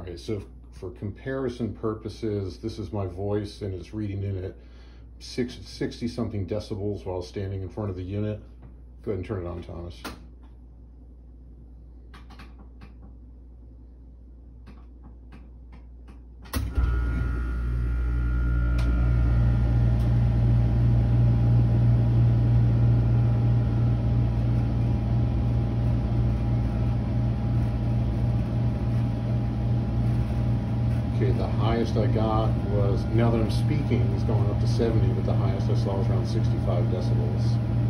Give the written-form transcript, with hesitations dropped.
All right, so for comparison purposes, this is my voice and it's reading in at 60 something decibels while standing in front of the unit. Go ahead and turn it on, Thomas. Okay, the highest I got was, now that I'm speaking, is going up to 70, but the highest I saw was around 65 decibels.